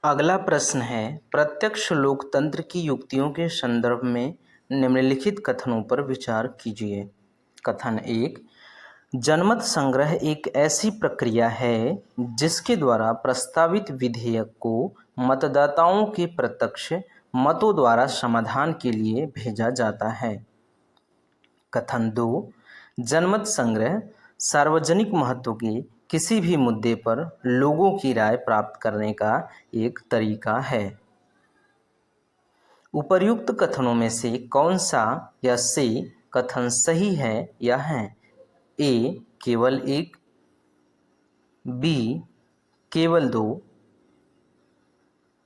अगला प्रश्न है, प्रत्यक्ष लोकतंत्र की युक्तियों के संदर्भ में निम्नलिखित कथनों पर विचार कीजिए। कथन 1, जनमत संग्रह एक ऐसी प्रक्रिया है जिसके द्वारा प्रस्तावित विधेयक को मतदाताओं के प्रत्यक्ष मतों द्वारा समाधान के लिए भेजा जाता है। कथन 2, जनमत संग्रह सार्वजनिक महत्व के किसी भी मुद्दे पर लोगों की राय प्राप्त करने का एक तरीका है। उपर्युक्त कथनों में से कौन सा या से कथन सही है या है? ए, केवल एक, बी, केवल दो,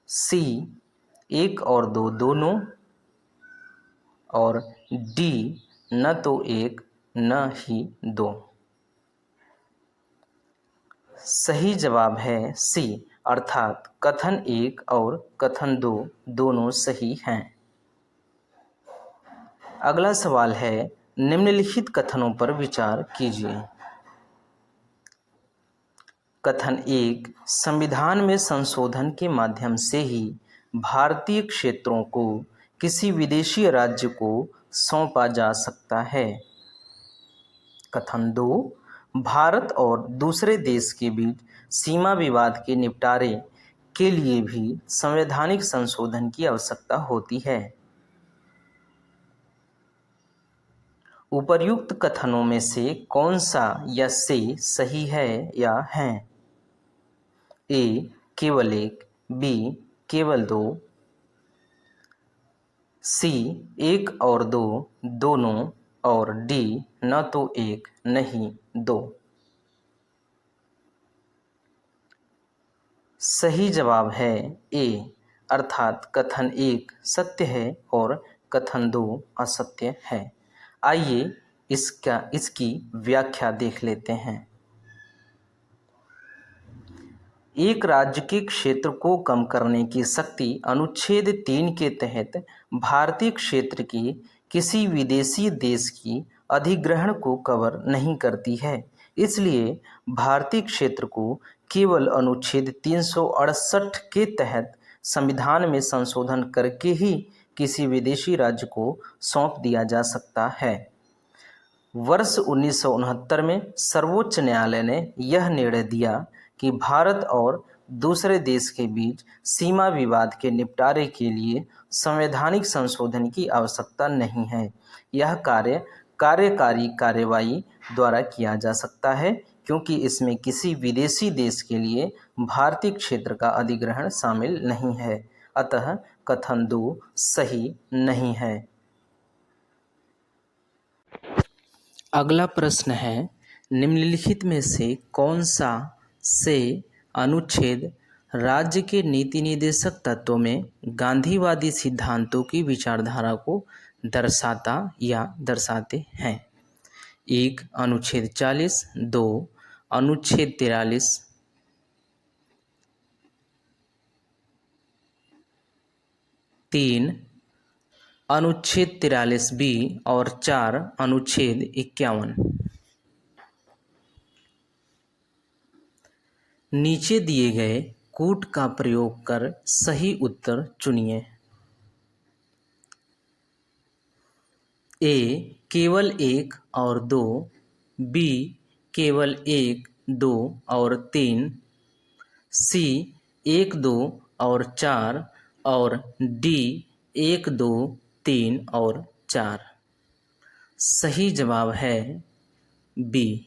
सी, एक और दो दोनों, और डी, न तो एक न ही दो। सही जवाब है सी, अर्थात कथन 1 और कथन 2 दोनों सही हैं। अगला सवाल है, निम्नलिखित कथनों पर विचार कीजिए। कथन 1, संविधान में संशोधन के माध्यम से ही भारतीय क्षेत्रों को किसी विदेशी राज्य को सौंपा जा सकता है। कथन 2, भारत और दूसरे देश के बीच सीमा विवाद के निपटारे के लिए भी संवैधानिक संशोधन की आवश्यकता होती है। उपर्युक्त कथनों में से कौन सा या से सही है या है? ए, केवल एक, बी, केवल दो, सी, एक और दो दोनों, और डी, न तो एक नहीं दो। सही जवाब है ए, अर्थात कथन 1 सत्य है और कथन 2 असत्य है। आइए इसकी व्याख्या देख लेते हैं। एक राज्य के क्षेत्र को कम करने की शक्ति अनुच्छेद 3 के तहत भारतीय क्षेत्र की किसी विदेशी देश की अधिग्रहण को कवर नहीं करती है। इसलिए भारतीय क्षेत्र को केवल अनुच्छेद 368 के तहत संविधान में संशोधन करके ही किसी विदेशी राज्य को सौंप दिया जा सकता है। वर्ष 1969 में सर्वोच्च न्यायालय ने यह निर्णय दिया कि भारत और दूसरे देश के बीच सीमा विवाद के निपटारे के लिए संवैधानिक संशोधन की आवश्यकता नहीं है। यह कार्य कार्यकारी कार्यवाही द्वारा किया जा सकता है, क्योंकि इसमें किसी विदेशी देश के लिए भारतीय क्षेत्र का अधिग्रहण शामिल नहीं है। अतः कथन 2 सही नहीं है। अगला प्रश्न है, निम्नलिखित में से कौन सा से अनुच्छेद राज्य के नीति निर्देशक तत्वों में गांधीवादी सिद्धांतों की विचारधारा को दर्शाता या दर्शाते हैं? 1, अनुच्छेद 40, 2, अनुच्छेद 43, 3, अनुच्छेद 43 बी और 4, अनुच्छेद 51। नीचे दिए गए कूट का प्रयोग कर सही उत्तर चुनिए। ए, केवल एक और दो, बी, केवल एक, दो और तीन, सी, एक, दो और चार, और डी, एक, दो, तीन और चार। सही जवाब है बी।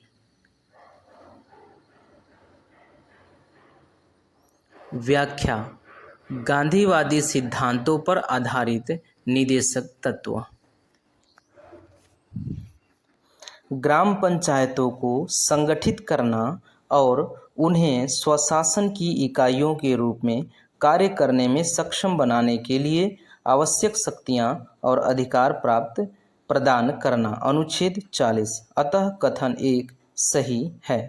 व्याख्या, गांधीवादी सिद्धांतों पर आधारित निर्देशक तत्व। ग्राम पंचायतों को संगठित करना और उन्हें स्वशासन की इकाइयों के रूप में कार्य करने में सक्षम बनाने के लिए आवश्यक शक्तियां और अधिकार प्रदान करना। अनुच्छेद 40। अतः कथन 1 सही है।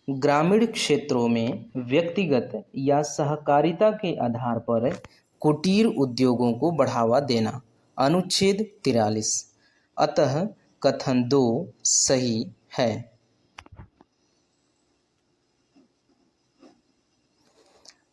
ग्रामीण क्षेत्रों में व्यक्तिगत या सहकारिता के आधार पर कुटीर उद्योगों को बढ़ावा देना। अनुच्छेद 43। अतः कथन 2 सही है।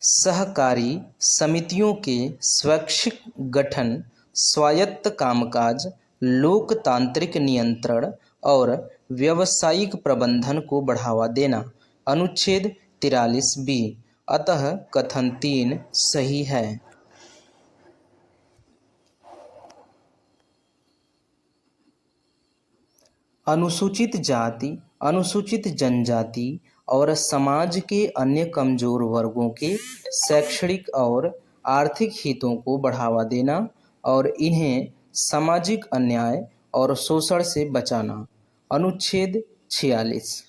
सहकारी समितियों के स्वैच्छिक गठन, स्वायत्त कामकाज, लोकतांत्रिक नियंत्रण और व्यावसायिक प्रबंधन को बढ़ावा देना। अनुच्छेद 43 बी। अतः कथन 3 सही है। अनुसूचित जाति, अनुसूचित जनजाति और समाज के अन्य कमजोर वर्गों के शैक्षणिक और आर्थिक हितों को बढ़ावा देना और इन्हें सामाजिक अन्याय और शोषण से बचाना। अनुच्छेद 46।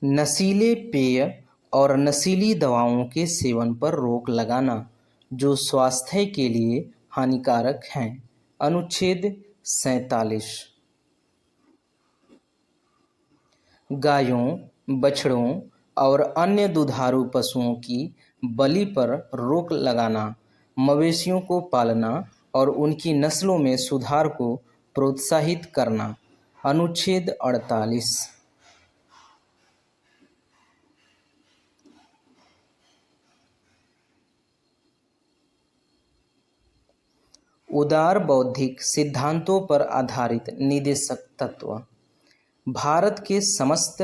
नशीले पेय और नशीली दवाओं के सेवन पर रोक लगाना जो स्वास्थ्य के लिए हानिकारक हैं। अनुच्छेद 47। गायों, बछड़ों और अन्य दुधारू पशुओं की बलि पर रोक लगाना, मवेशियों को पालना और उनकी नस्लों में सुधार को प्रोत्साहित करना। अनुच्छेद 48। उदार बौद्धिक सिद्धांतों पर आधारित निदेशक तत्व। भारत के समस्त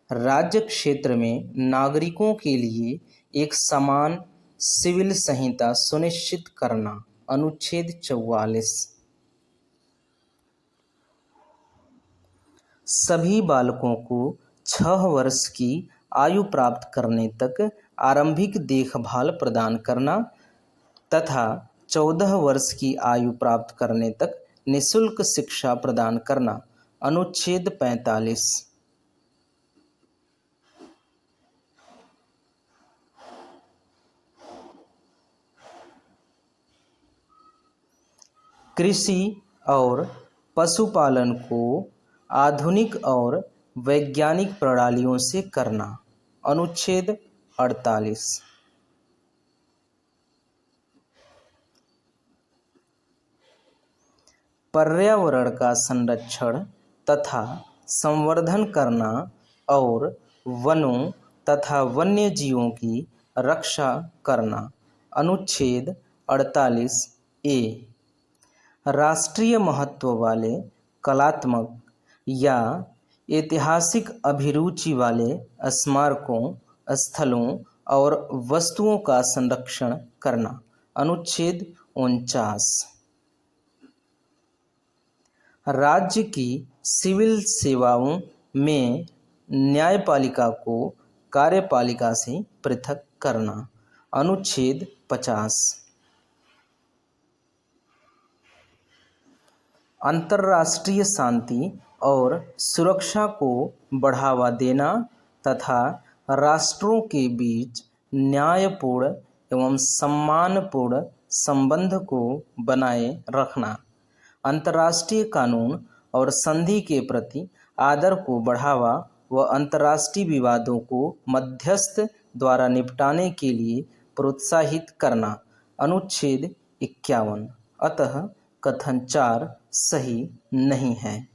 राज्य क्षेत्र में नागरिकों के लिए एक समान सिविल संहिता सुनिश्चित करना। अनुच्छेद 44। सभी बालकों को 6 वर्ष की आयु प्राप्त करने तक आरंभिक देखभाल प्रदान करना तथा 14 वर्ष की आयु प्राप्त करने तक निःशुल्क शिक्षा प्रदान करना। अनुच्छेद 45। कृषि और पशुपालन को आधुनिक और वैज्ञानिक प्रणालियों से करना। अनुच्छेद 48। पर्यावरण का संरक्षण तथा संवर्धन करना और वनों तथा वन्य जीवों की रक्षा करना। अनुच्छेद 48 ए। राष्ट्रीय महत्व वाले कलात्मक या ऐतिहासिक अभिरुचि वाले स्मारकों, स्थलों और वस्तुओं का संरक्षण करना। अनुच्छेद 49। राज्य की सिविल सेवाओं में न्यायपालिका को कार्यपालिका से पृथक करना। अनुच्छेद 50। अंतर्राष्ट्रीय शांति और सुरक्षा को बढ़ावा देना तथा राष्ट्रों के बीच न्यायपूर्ण एवं सम्मानपूर्ण संबंध को बनाए रखना। अंतर्राष्ट्रीय कानून और संधि के प्रति आदर को बढ़ावा व अंतर्राष्ट्रीय विवादों को मध्यस्थ द्वारा निपटाने के लिए प्रोत्साहित करना। अनुच्छेद 51। अतः कथन 4 सही नहीं है।